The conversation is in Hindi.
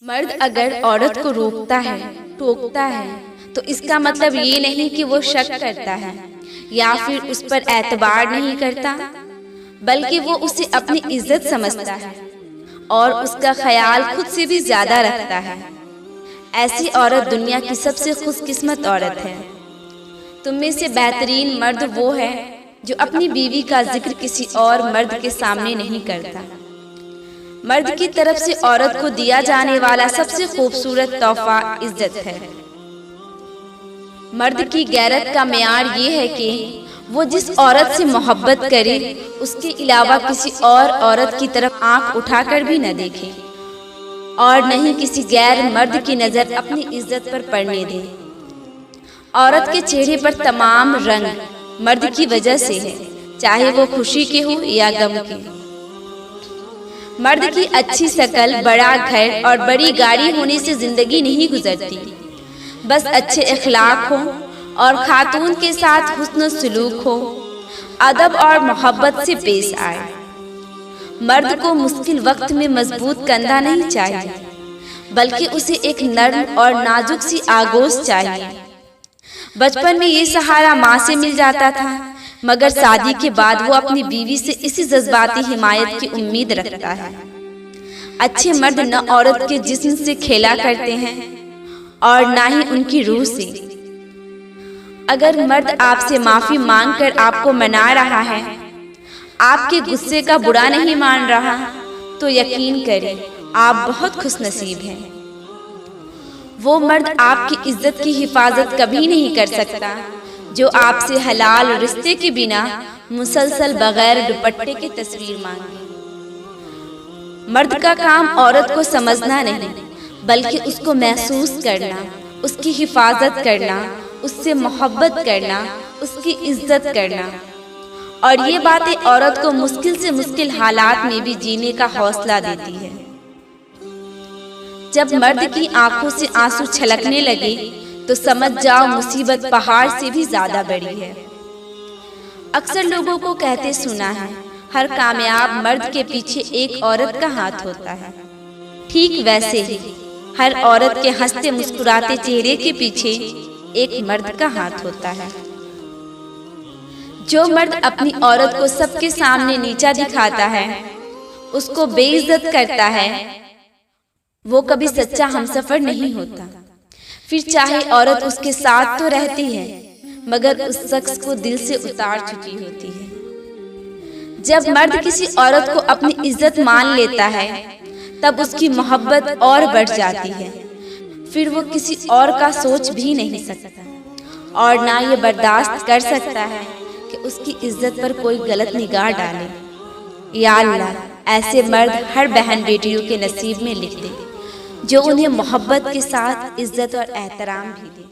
मर्द अगर औरत को रोकता है, टोकता है, तो इसका मतलब ये नहीं कि वो शक करता है या फिर उस पर एतबार नहीं करता, बल्कि वो उसे अपनी इज्जत समझता है और उसका ख्याल खुद से भी ज्यादा रखता है। ऐसी औरत दुनिया की सबसे खुशकिस्मत औरत है। तुम में से बेहतरीन मर्द वो है जो अपनी बीवी का जिक्र किसी और मर्द के सामने नहीं करता। मर्द की तरफ से औरत को दिया जाने वाला सबसे खूबसूरत तोहफा इज्जत है। मर्द की गैरत का मेयार ये है कि वो जिस औरत से मोहब्बत करे उसके अलावा किसी और औरत की तरफ आंख उठाकर भी न देखे और न ही किसी गैर मर्द की नजर अपनी इज्जत पर पड़ने दे। औरत के चेहरे पर तमाम रंग मर्द की वजह से है, चाहे वो खुशी के हो या गम के। मर्द की अच्छी शक्ल, बड़ा घर और बड़ी गाड़ी होने से जिंदगी नहीं गुजरती। बस अच्छे अखलाक हो और खातून के साथ हुस्न सलूक हो, अदब और मोहब्बत से पेश आए। मर्द को मुश्किल वक्त में मजबूत कंधा नहीं चाहिए, बल्कि उसे एक नर्म और नाजुक सी आगोश चाहिए। बचपन में ये सहारा माँ से मिल जाता था, मगर शादी के बाद वो अपनी बीवी से इसी जज्बाती हिमायत की उम्मीद रखता है। अच्छे मर्द न औरत के जिस्म से खेला करते हैं और ना ही उनकी रूह से। अगर मर्द आपसे माफी मांगकर आपको मना रहा है, आपके गुस्से का बुरा नहीं मान रहा, तो यकीन करें आप बहुत खुशनसीब हैं। वो मर्द आपकी इज्जत की हिफाजत कभी नहीं कर सकता जो आपसे हलाल रिश्ते के बिना मुसलसल बगैर दुपट्टे के तस्वीर मांगे। मर्द का काम औरत को समझना नहीं, बल्कि उसको महसूस करना, उसकी हिफाजत करना, उससे मोहब्बत करना, उसकी इज्जत करना। और ये बातें औरत को मुश्किल से मुश्किल हालात में भी जीने का हौसला देती है। जब मर्द की आंखों से आंसू छलकने लगे तो समझ जाओ मुसीबत पहाड़ से भी ज्यादा बड़ी है। अक्सर लोगों को कहते सुना है, हर कामयाब मर्द के पीछे एक औरत का हाथ होता है। ठीक वैसे ही हर औरत के हंसते मुस्कुराते चेहरे के पीछे एक मर्द का हाथ होता है। जो मर्द अपनी औरत को सबके सामने नीचा दिखाता है, उसको बेइज्जत करता है, वो कभी सच्चा हमसफर नहीं होता। फिर चाहे औरत उसके साथ तो रहती है, मगर उस शख्स को दिल से उतार चुकी होती है। जब मर्द किसी औरत को अपनी इज्जत मान लेता है, तब उसकी मोहब्बत और बढ़ जाती है। फिर वो किसी और का सोच भी नहीं सकता और ना ये बर्दाश्त कर सकता है कि उसकी इज्जत पर कोई गलत निगाह डाले। या अल्लाह, ऐसे मर्द हर बहन बेटियों के नसीब में लिख दे जो उन्हें मोहब्बत के साथ इज्जत और एहतराम भी दे।